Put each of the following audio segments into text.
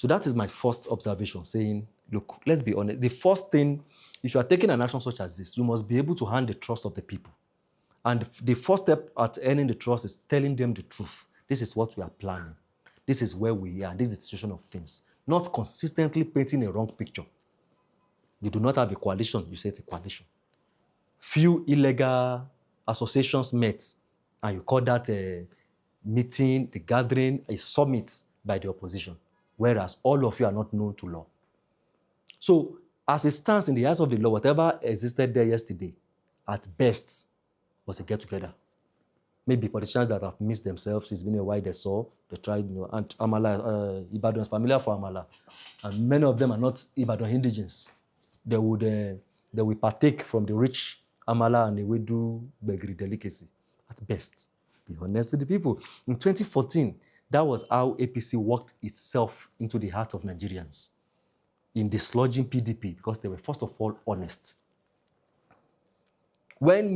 So that is my first observation, saying, look, let's be honest. The first thing, if you are taking an action such as this, you must be able to earn the trust of the people. And the first step at earning the trust is telling them the truth. This is what we are planning. This is where we are. This is the situation of things. Not consistently painting a wrong picture. You do not have a coalition. You say it's a coalition. Few illegal associations met, and you call that a meeting, the gathering, a summit by the opposition, whereas all of you are not known to law. So, as it stands in the eyes of the law, whatever existed there yesterday, at best, was a get-together. Maybe politicians that have missed themselves, it's been a while they saw, they tried, and Amala, Ibadan is familiar for Amala, and many of them are not Ibadan indigens. They will partake from the rich Amala and they will do Begri delicacy, at best. Be honest with the people. In 2014, that was how APC worked itself into the heart of Nigerians in dislodging PDP, because they were, first of all, honest. When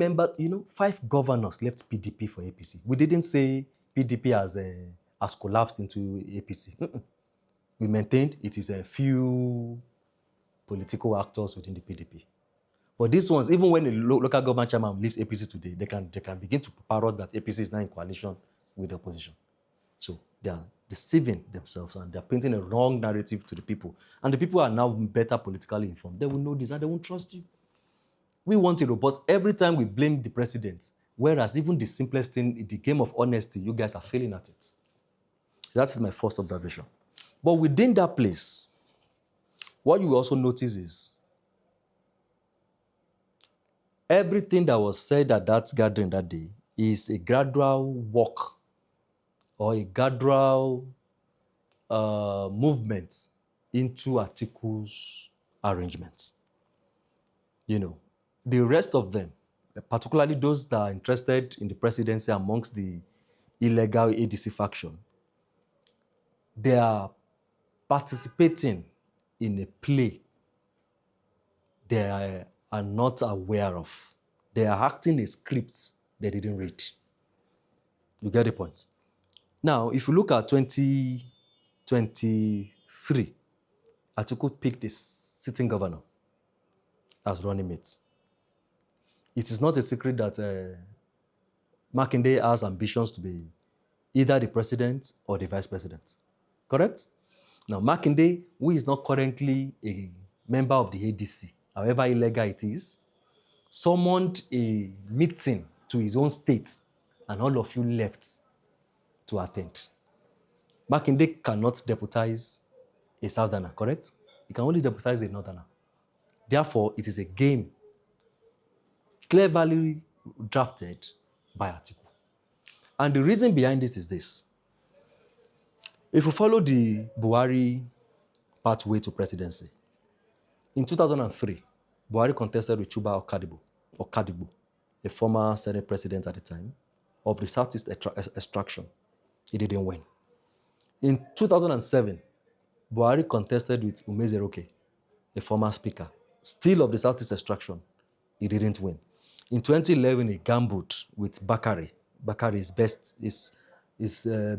5 governors left PDP for APC, we didn't say PDP has collapsed into APC. We maintained it is a few political actors within the PDP. But these ones, even when a local government chairman leaves APC today, they can begin to parrot that APC is now in coalition with the opposition. So they are deceiving themselves and they're painting a wrong narrative to the people. And the people are now better politically informed. They will know this and they won't trust you. We want a robust. Every time we blame the president, whereas even the simplest thing in the game of honesty, you guys are failing at it. So that is my first observation. But within that place, what you also notice is everything that was said at that gathering that day is a gradual walk or a gradual movement into Atiku's arrangements. The rest of them, particularly those that are interested in the presidency amongst the illegal ADC faction, they are participating in a play they are not aware of. They are acting a script they didn't read. You get the point? Now, if you look at 2023, Atiku picked the sitting governor as running mate. It is not a secret that Makinde has ambitions to be either the president or the vice president. Correct? Now, Makinde, who is not currently a member of the ADC, however illegal it is, summoned a meeting to his own state, and all of you left to attend. Makinde cannot deputize a southerner, correct? He can only deputize a northerner. Therefore, it is a game cleverly drafted by Atiku. And the reason behind this is this. If you follow the Buhari pathway to presidency, in 2003, Buhari contested with Chuba Okadibo, a former Senate president at the time, of the Southeast extraction. He didn't win. In 2007, Buhari contested with Umezeroke, a former speaker, still of the Southeast extraction. He didn't win. In 2011, he gambled with Bakari. Bakari is best as a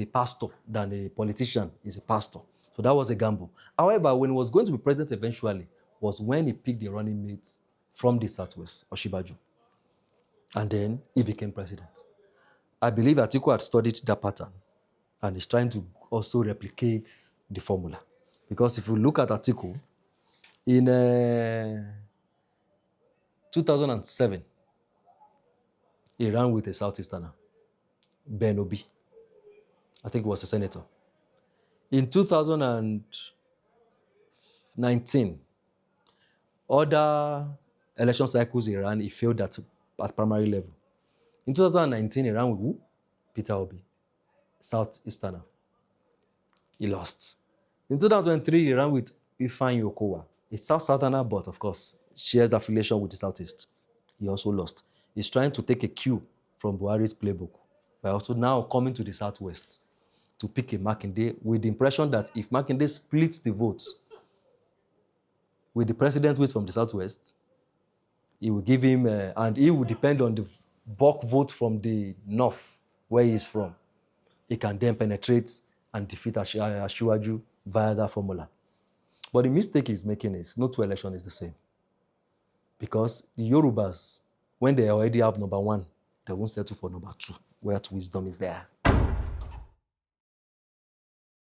pastor than a politician. He's a pastor. So that was a gamble. However, when he was going to be president eventually, was when he picked the running mate from the Southwest, Oshibaju. And then he became president. I believe Atiku had studied that pattern and is trying to also replicate the formula. Because if you look at Atiku, in 2007, he ran with a Southeasterner, Ben Obi. I think he was a senator. In 2019, other election cycles he ran, he failed at primary level. In 2019, he ran with who? Peter Obi, Southeasterner. He lost. In 2023, he ran with Ifeanyi Okowa, a Southerner, but of course, shares affiliation with the Southeast. He also lost. He's trying to take a cue from Buhari's playbook by also now coming to the Southwest to pick a Makinde with the impression that if Makinde splits the votes with the president who is from the Southwest, he will give him, and he will depend on the bulk vote from the North, where he is from. He can then penetrate and defeat Asiwaju via that formula. But the mistake he's making is no two election is the same. Because the Yorubas, when they already have number one, they won't settle for number two, where wisdom is there.